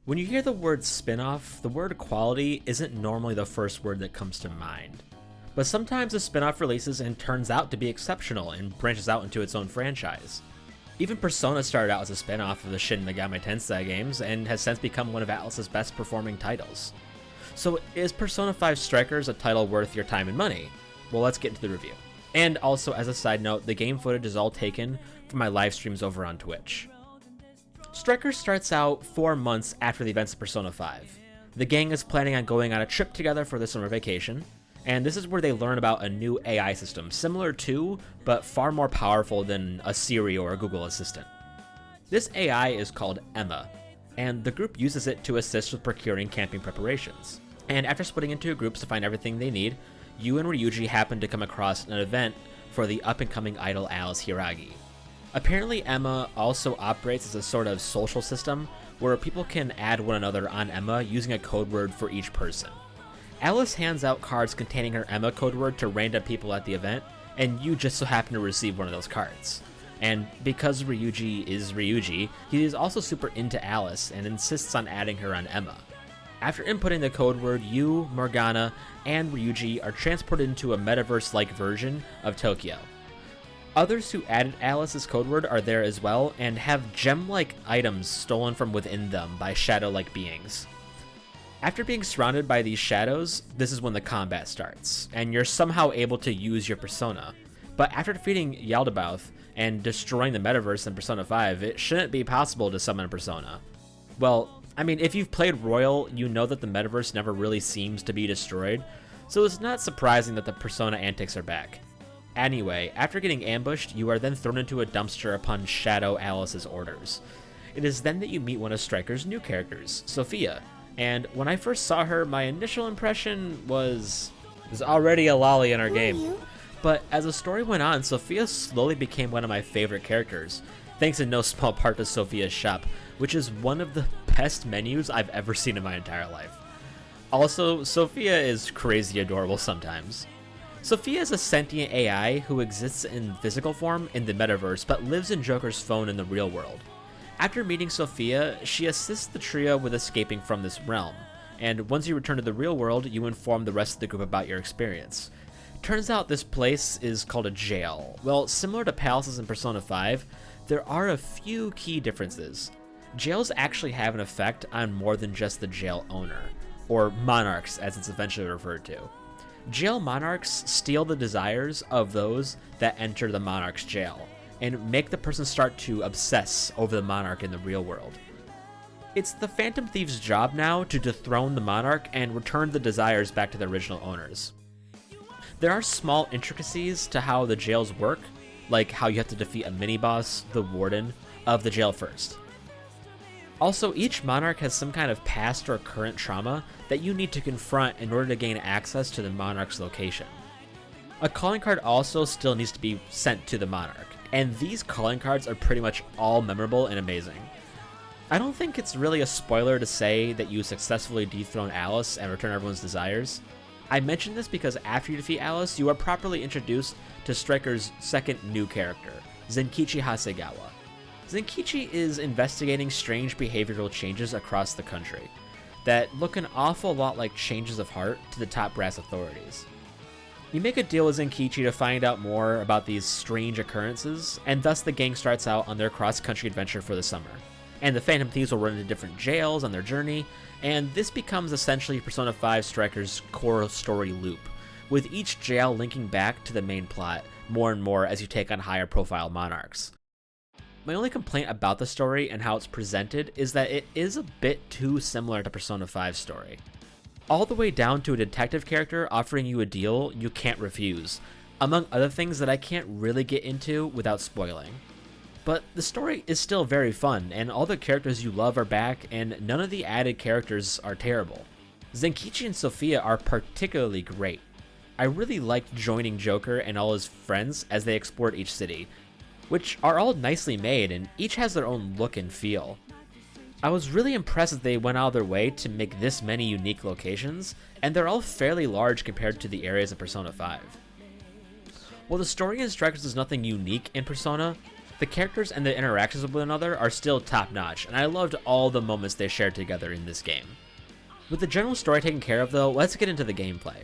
When you hear the word spin-off, the word quality isn't normally the first word that comes to mind. But sometimes a spin-off releases and turns out to be exceptional and branches out into its own franchise. Even Persona started out as a spin-off of the Shin Megami Tensei games and has since become one of Atlus's best performing titles. So is Persona 5 Strikers a title worth your time and money? Well, let's get into the review. And also, as a side note, the game footage is all taken from my live streams over on Twitch. Strikers starts out 4 months after the events of Persona 5. The gang is planning on going on a trip together for the summer vacation, and this is where they learn about a new AI system, similar to, but far more powerful than a Siri or a Google Assistant. This AI is called Emma, and the group uses it to assist with procuring camping preparations. And after splitting into groups to find everything they need, you and Ryuji happen to come across an event for the up-and-coming idol Alice Hiragi. Apparently, Emma also operates as a sort of social system where people can add one another on Emma using a code word for each person. Alice hands out cards containing her Emma code word to random people at the event, and you just so happen to receive one of those cards. And because Ryuji is Ryuji, he is also super into Alice and insists on adding her on Emma. After inputting the code word, you, Morgana, and Ryuji are transported into a metaverse-like version of Tokyo. Others who added Alice's code word are there as well and have gem-like items stolen from within them by shadow-like beings. After being surrounded by these shadows, this is when the combat starts, and you're somehow able to use your persona. But after defeating Yaldabaoth and destroying the metaverse in Persona 5, it shouldn't be possible to summon a persona. Well, I mean, if you've played Royal, you know that the metaverse never really seems to be destroyed, so it's not surprising that the persona antics are back. Anyway, after getting ambushed, you are then thrown into a dumpster upon Shadow Alice's orders. It is then that you meet one of Striker's new characters, Sophia, and when I first saw her, my initial impression was, there's already a lolly in our game. But as the story went on, Sophia slowly became one of my favorite characters, thanks in no small part to Sophia's shop, which is one of the best menus I've ever seen in my entire life. Also, Sophia is crazy adorable sometimes. Sophia is a sentient AI who exists in physical form in the metaverse but lives in Joker's phone in the real world. After meeting Sophia, she assists the trio with escaping from this realm, and once you return to the real world, you inform the rest of the group about your experience. Turns out this place is called a jail. Well, similar to palaces in Persona 5, there are a few key differences. Jails actually have an effect on more than just the jail owner, or monarchs as it's eventually referred to. Jail monarchs steal the desires of those that enter the monarch's jail, and make the person start to obsess over the monarch in the real world. It's the Phantom Thief's job now to dethrone the monarch and return the desires back to the original owners. There are small intricacies to how the jails work, like how you have to defeat a mini-boss, the warden, of the jail first. Also, each monarch has some kind of past or current trauma that you need to confront in order to gain access to the monarch's location. A calling card also still needs to be sent to the monarch, and these calling cards are pretty much all memorable and amazing. I don't think it's really a spoiler to say that you successfully dethrone Alice and return everyone's desires. I mention this because after you defeat Alice, you are properly introduced to Striker's second new character, Zenkichi Hasegawa. Zenkichi is investigating strange behavioral changes across the country that look an awful lot like changes of heart to the top brass authorities. You make a deal with Zenkichi to find out more about these strange occurrences, and thus the gang starts out on their cross-country adventure for the summer. And the Phantom Thieves will run into different jails on their journey, and this becomes essentially Persona 5 Striker's core story loop, with each jail linking back to the main plot more and more as you take on higher profile monarchs. My only complaint about the story and how it's presented is that it is a bit too similar to Persona 5's story. All the way down to a detective character offering you a deal you can't refuse, among other things that I can't really get into without spoiling. But the story is still very fun, and all the characters you love are back, and none of the added characters are terrible. Zenkichi and Sophia are particularly great. I really liked joining Joker and all his friends as they explored each city, which are all nicely made and each has their own look and feel. I was really impressed that they went out of their way to make this many unique locations, and they're all fairly large compared to the areas of Persona 5. While the story in Strikers is nothing unique in Persona, The characters and the interactions with one another are still top notch, and I loved all the moments they shared together in this game. With the general story taken care of though, let's get into the gameplay.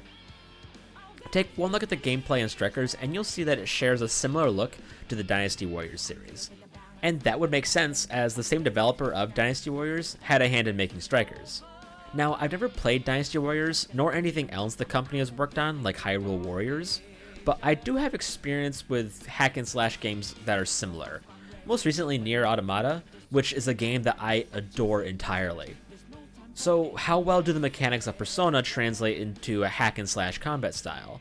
Take one look at the gameplay in Strikers and you'll see that it shares a similar look to the Dynasty Warriors series. And that would make sense, as the same developer of Dynasty Warriors had a hand in making Strikers. Now, I've never played Dynasty Warriors, nor anything else the company has worked on, like Hyrule Warriors, but I do have experience with hack and slash games that are similar. Most recently Nier Automata, which is a game that I adore entirely. So how well do the mechanics of Persona translate into a hack and slash combat style?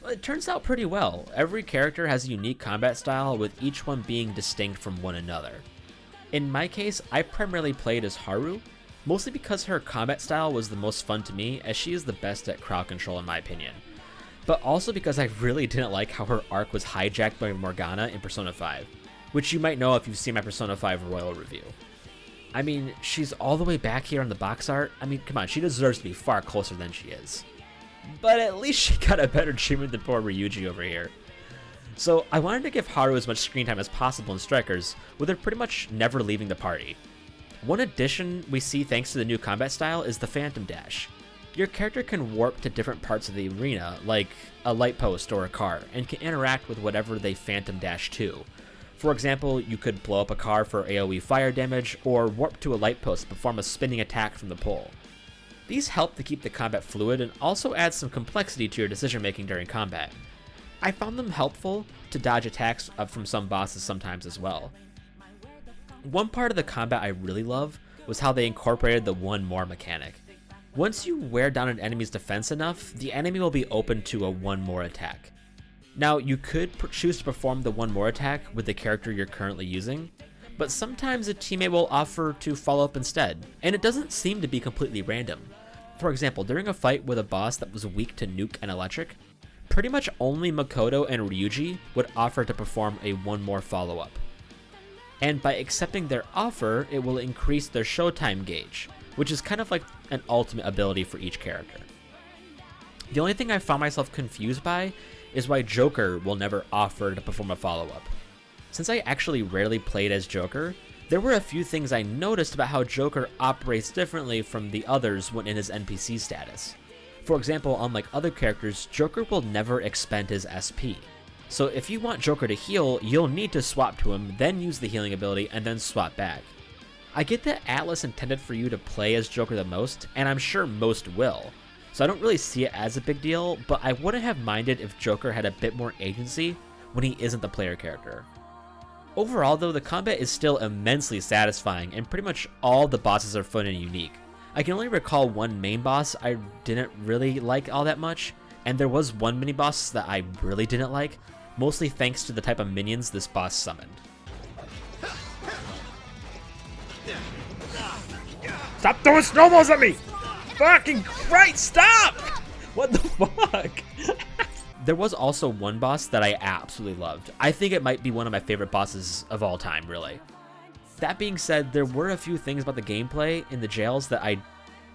Well, it turns out pretty well. Every character has a unique combat style, with each one being distinct from one another. In my case, I primarily played as Haru, mostly because her combat style was the most fun to me, as she is the best at crowd control in my opinion. But also because I really didn't like how her arc was hijacked by Morgana in Persona 5, which you might know if you've seen my Persona 5 Royal review. I mean, she's all the way back here on the box art. I mean, come on, she deserves to be far closer than she is. But at least she got a better treatment than poor Ryuji over here. So I wanted to give Haru as much screen time as possible in Strikers, with her pretty much never leaving the party. One addition we see thanks to the new combat style is the Phantom Dash. Your character can warp to different parts of the arena, like a light post or a car, and can interact with whatever they Phantom Dash to. For example, you could blow up a car for AoE fire damage, or warp to a light post to perform a spinning attack from the pole. These help to keep the combat fluid and also add some complexity to your decision making during combat. I found them helpful to dodge attacks from some bosses sometimes as well. One part of the combat I really love was how they incorporated the one more mechanic. Once you wear down an enemy's defense enough, the enemy will be open to a one more attack. Now, you could choose to perform the one more attack with the character you're currently using, but sometimes a teammate will offer to follow up instead, and it doesn't seem to be completely random. For example, during a fight with a boss that was weak to nuke and electric, pretty much only Makoto and Ryuji would offer to perform a one more follow-up. And by accepting their offer, it will increase their showtime gauge, which is kind of like an ultimate ability for each character. The only thing I found myself confused by is why Joker will never offer to perform a follow-up. Since I actually rarely played as Joker, there were a few things I noticed about how Joker operates differently from the others when in his NPC status. For example, unlike other characters, Joker will never expend his SP. So if you want Joker to heal, you'll need to swap to him, then use the healing ability, and then swap back. I get that Atlas intended for you to play as Joker the most, and I'm sure most will, so I don't really see it as a big deal, but I wouldn't have minded if Joker had a bit more agency when he isn't the player character. Overall though, the combat is still immensely satisfying, and pretty much all the bosses are fun and unique. I can only recall one main boss I didn't really like all that much, and there was one mini boss that I really didn't like, mostly thanks to the type of minions this boss summoned. Stop throwing snowballs at me! Fucking Christ, stop! What the fuck? There was also one boss that I absolutely loved. I think it might be one of my favorite bosses of all time, really. That being said, there were a few things about the gameplay in the jails that I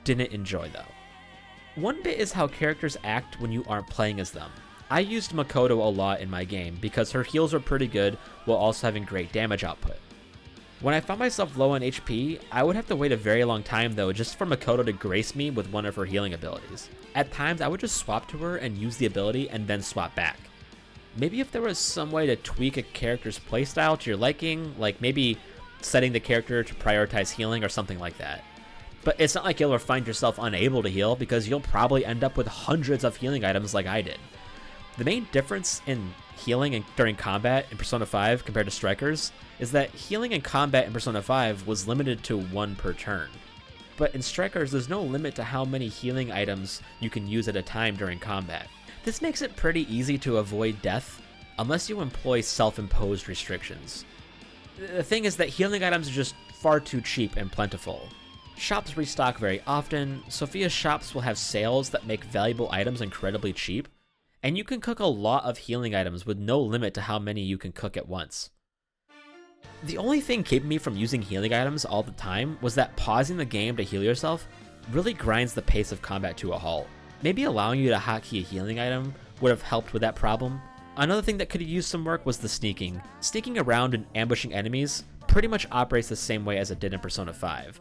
didn't enjoy though. One bit is how characters act when you aren't playing as them. I used Makoto a lot in my game because her heals were pretty good while also having great damage output. When I found myself low on HP, I would have to wait a very long time though just for Makoto to grace me with one of her healing abilities. At times I would just swap to her and use the ability and then swap back. Maybe if there was some way to tweak a character's playstyle to your liking, like maybe setting the character to prioritize healing or something like that. But it's not like you'll ever find yourself unable to heal, because you'll probably end up with hundreds of healing items like I did. The main difference in healing during combat in Persona 5 compared to Strikers is that healing in combat in Persona 5 was limited to one per turn. But in Strikers, there's no limit to how many healing items you can use at a time during combat. This makes it pretty easy to avoid death, unless you employ self-imposed restrictions. The thing is that healing items are just far too cheap and plentiful. Shops restock very often, Sophia's shops will have sales that make valuable items incredibly cheap, and you can cook a lot of healing items with no limit to how many you can cook at once. The only thing keeping me from using healing items all the time was that pausing the game to heal yourself really grinds the pace of combat to a halt. Maybe allowing you to hotkey a healing item would have helped with that problem. Another thing that could have used some work was the sneaking. Sneaking around and ambushing enemies pretty much operates the same way as it did in Persona 5.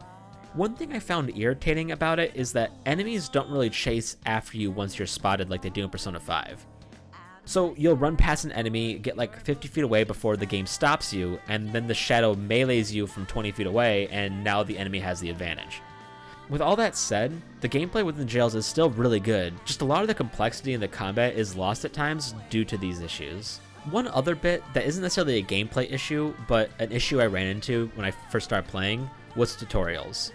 One thing I found irritating about it is that enemies don't really chase after you once you're spotted like they do in Persona 5. So you'll run past an enemy, get like 50 feet away before the game stops you, and then the shadow melees you from 20 feet away, and now the enemy has the advantage. With all that said, the gameplay within the jails is still really good, just a lot of the complexity in the combat is lost at times due to these issues. One other bit that isn't necessarily a gameplay issue, but an issue I ran into when I first started playing, was tutorials.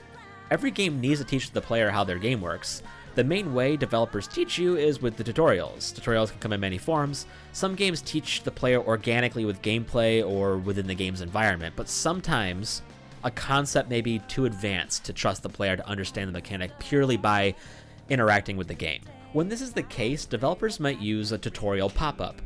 Every game needs to teach the player how their game works. The main way developers teach you is with the tutorials. Tutorials can come in many forms. Some games teach the player organically with gameplay or within the game's environment, but sometimes a concept may be too advanced to trust the player to understand the mechanic purely by interacting with the game. When this is the case, developers might use a tutorial pop-up.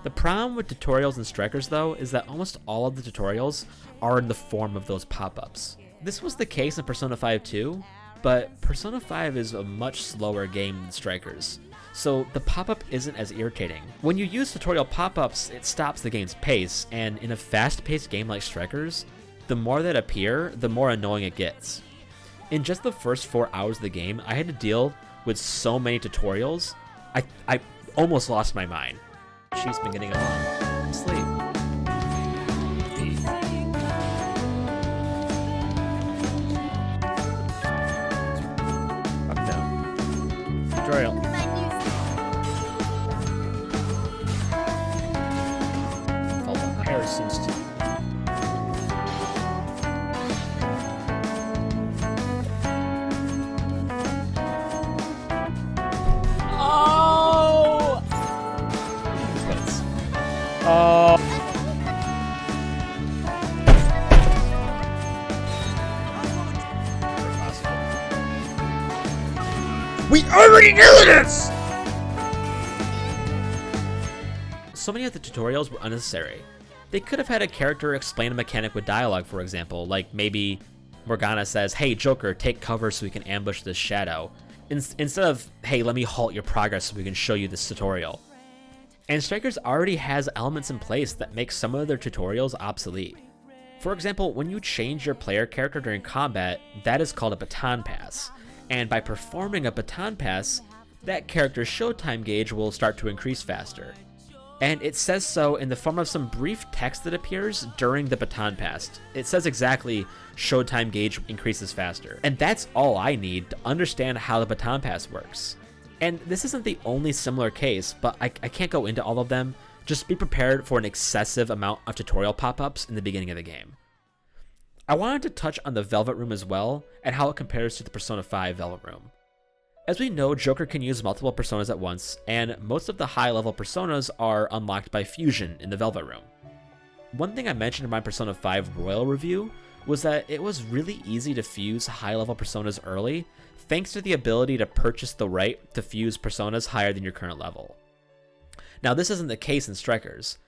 The problem with tutorials in Strikers, though, is that almost all of the tutorials are in the form of those pop-ups. This was the case in Persona 5 too, but Persona 5 is a much slower game than Strikers, so the pop-up isn't as irritating. When you use tutorial pop-ups, it stops the game's pace, and in a fast-paced game like Strikers, the more that appear, the more annoying it gets. In just the first 4 hours of the game, I had to deal with so many tutorials, I almost lost my mind. She's been getting along. Sleep. Up down. Tutorial. Felt on the hair seems to. We already knew this! So many of the tutorials were unnecessary. They could have had a character explain a mechanic with dialogue, for example, like maybe Morgana says, "Hey Joker, take cover so we can ambush this shadow," instead of, "Hey, let me halt your progress so we can show you this tutorial." And Strikers already has elements in place that make some of their tutorials obsolete. For example, when you change your player character during combat, that is called a baton pass. And by performing a baton pass, that character's showtime gauge will start to increase faster. And it says so in the form of some brief text that appears during the baton pass. It says exactly, showtime gauge increases faster. And that's all I need to understand how the baton pass works. And this isn't the only similar case, but I can't go into all of them. Just be prepared for an excessive amount of tutorial pop-ups in the beginning of the game. I wanted to touch on the Velvet Room as well, and how it compares to the Persona 5 Velvet Room. As we know, Joker can use multiple personas at once, and most of the high-level personas are unlocked by fusion in the Velvet Room. One thing I mentioned in my Persona 5 Royal review was that it was really easy to fuse high-level personas early, thanks to the ability to purchase the right to fuse personas higher than your current level. Now, this isn't the case in Strikers,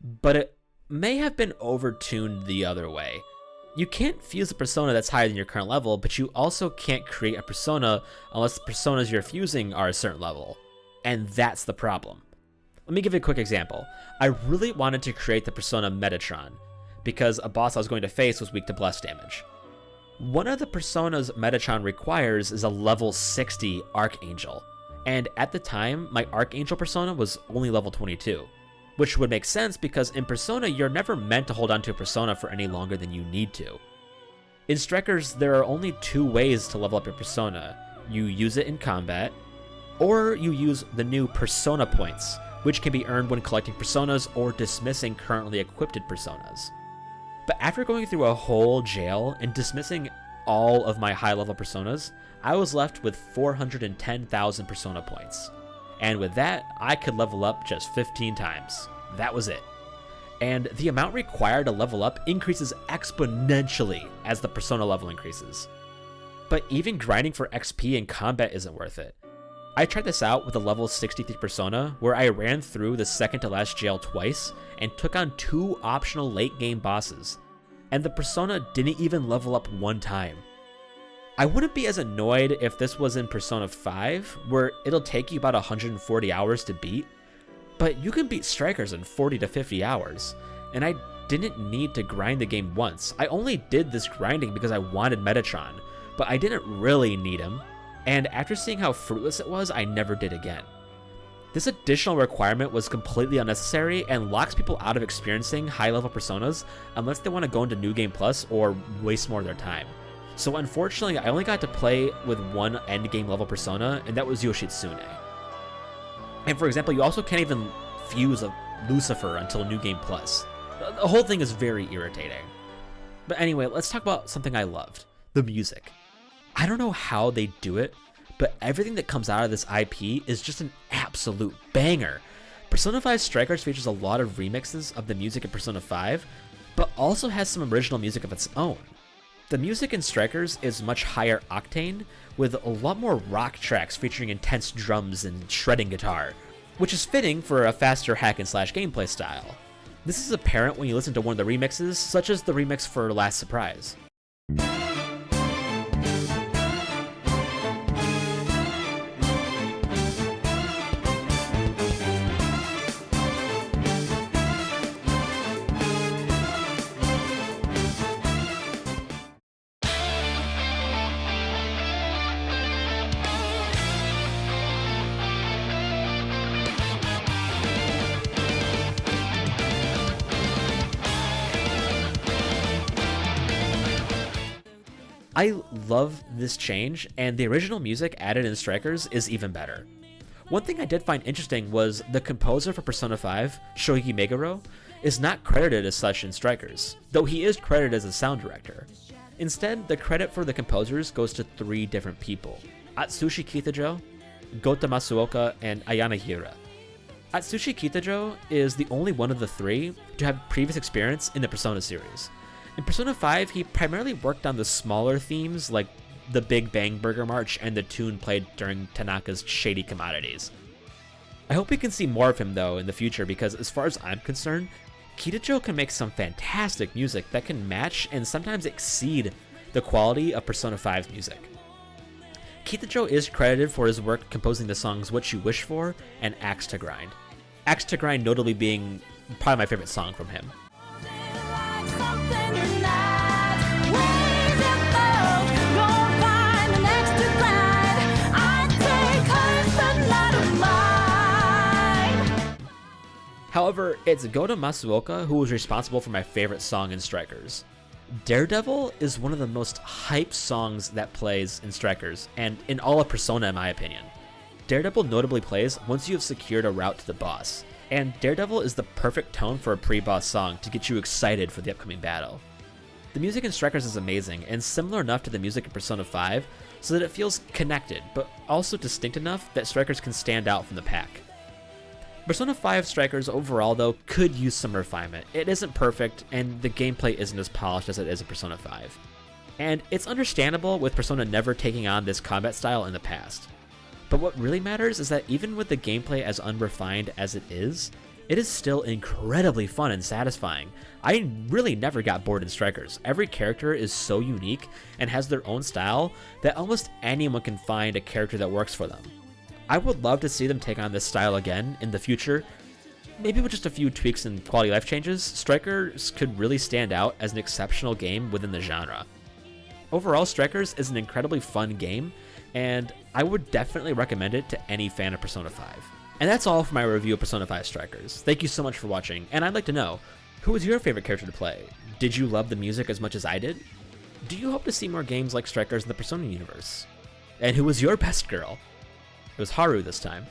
but it may have been overtuned the other way. You can't fuse a persona that's higher than your current level, but you also can't create a persona unless the personas you're fusing are a certain level. And that's the problem. Let me give you a quick example. I really wanted to create the persona Metatron, because a boss I was going to face was weak to blast damage. One of the personas Metatron requires is a level 60 Archangel, and at the time, my Archangel persona was only level 22. Which would make sense because in Persona, you're never meant to hold onto a persona for any longer than you need to. In Strikers, there are only 2 ways to level up your persona. You use it in combat, or you use the new persona points, which can be earned when collecting personas or dismissing currently equipped personas. But after going through a whole jail and dismissing all of my high-level personas, I was left with 410,000 persona points. And with that, I could level up just 15 times. That was it. And the amount required to level up increases exponentially as the persona level increases. But even grinding for XP in combat isn't worth it. I tried this out with a level 63 persona, where I ran through the second to last jail twice and took on 2 optional late game bosses. And the persona didn't even level up 1 time. I wouldn't be as annoyed if this was in Persona 5, where it'll take you about 140 hours to beat, but you can beat Strikers in 40 to 50 hours, and I didn't need to grind the game once. I only did this grinding because I wanted Metatron, but I didn't really need him, and after seeing how fruitless it was, I never did again. This additional requirement was completely unnecessary and locks people out of experiencing high-level personas unless they want to go into New Game Plus or waste more of their time. So unfortunately, I only got to play with one endgame level persona, and that was Yoshitsune. And for example, you also can't even fuse a Lucifer until New Game Plus. The whole thing is very irritating. But anyway, let's talk about something I loved, the music. I don't know how they do it, but everything that comes out of this IP is just an absolute banger. Persona 5 Strikers features a lot of remixes of the music in Persona 5, but also has some original music of its own. The music in Strikers is much higher octane, with a lot more rock tracks featuring intense drums and shredding guitar, which is fitting for a faster hack and slash gameplay style. This is apparent when you listen to one of the remixes, such as the remix for Last Surprise. I love this change, and the original music added in Strikers is even better. One thing I did find interesting was the composer for Persona 5, Shoichi Meguro, is not credited as such in Strikers, though he is credited as a sound director. Instead, the credit for the composers goes to 3 different people: Atsushi Kitajo, Gota Masuoka, and Ayana Hira. Atsushi Kitajo is the only one of the 3 to have previous experience in the Persona series. In Persona 5, he primarily worked on the smaller themes like the Big Bang Burger March and the tune played during Tanaka's Shady Commodities. I hope we can see more of him though in the future because as far as I'm concerned, Kitajo can make some fantastic music that can match and sometimes exceed the quality of Persona 5's music. Kitajo is credited for his work composing the songs What You Wish For and Axe to Grind. Axe to Grind notably being probably my favorite song from him. However, it's Gota Masuoka who was responsible for my favorite song in Strikers. Daredevil is one of the most hype songs that plays in Strikers, and in all of Persona in my opinion. Daredevil notably plays once you have secured a route to the boss, and Daredevil is the perfect tone for a pre-boss song to get you excited for the upcoming battle. The music in Strikers is amazing, and similar enough to the music in Persona 5, so that it feels connected, but also distinct enough that Strikers can stand out from the pack. Persona 5 Strikers overall though could use some refinement. It isn't perfect, and the gameplay isn't as polished as it is in Persona 5. And it's understandable with Persona never taking on this combat style in the past. But what really matters is that even with the gameplay as unrefined as it is still incredibly fun and satisfying. I really never got bored in Strikers. Every character is so unique and has their own style that almost anyone can find a character that works for them. I would love to see them take on this style again in the future. Maybe with just a few tweaks and quality life changes, Strikers could really stand out as an exceptional game within the genre. Overall, Strikers is an incredibly fun game, and I would definitely recommend it to any fan of Persona 5. And that's all for my review of Persona 5 Strikers. Thank you so much for watching, and I'd like to know, who was your favorite character to play? Did you love the music as much as I did? Do you hope to see more games like Strikers in the Persona universe? And who was your best girl? It was Haru this time.